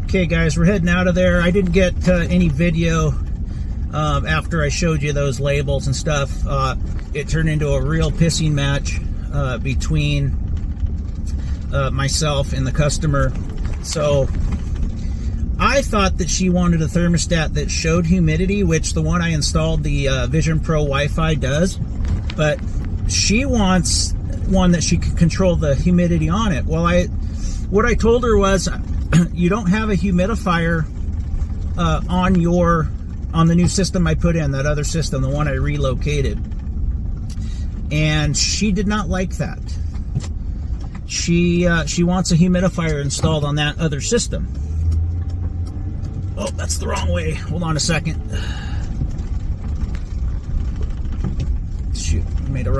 Okay guys, we're heading out of there. I didn't get any video after I showed you those labels and stuff. It turned into a real pissing match between myself and the customer. So I thought that she wanted a thermostat that showed humidity, which the one I installed, the Vision Pro Wi-Fi, does. But she wants one that she can control the humidity on it. Well, what I told her was, you don't have a humidifier on the new system I put in, that other system, the one I relocated. And she did not like that. She wants a humidifier installed on that other system. Oh, that's the wrong way. Hold on a second.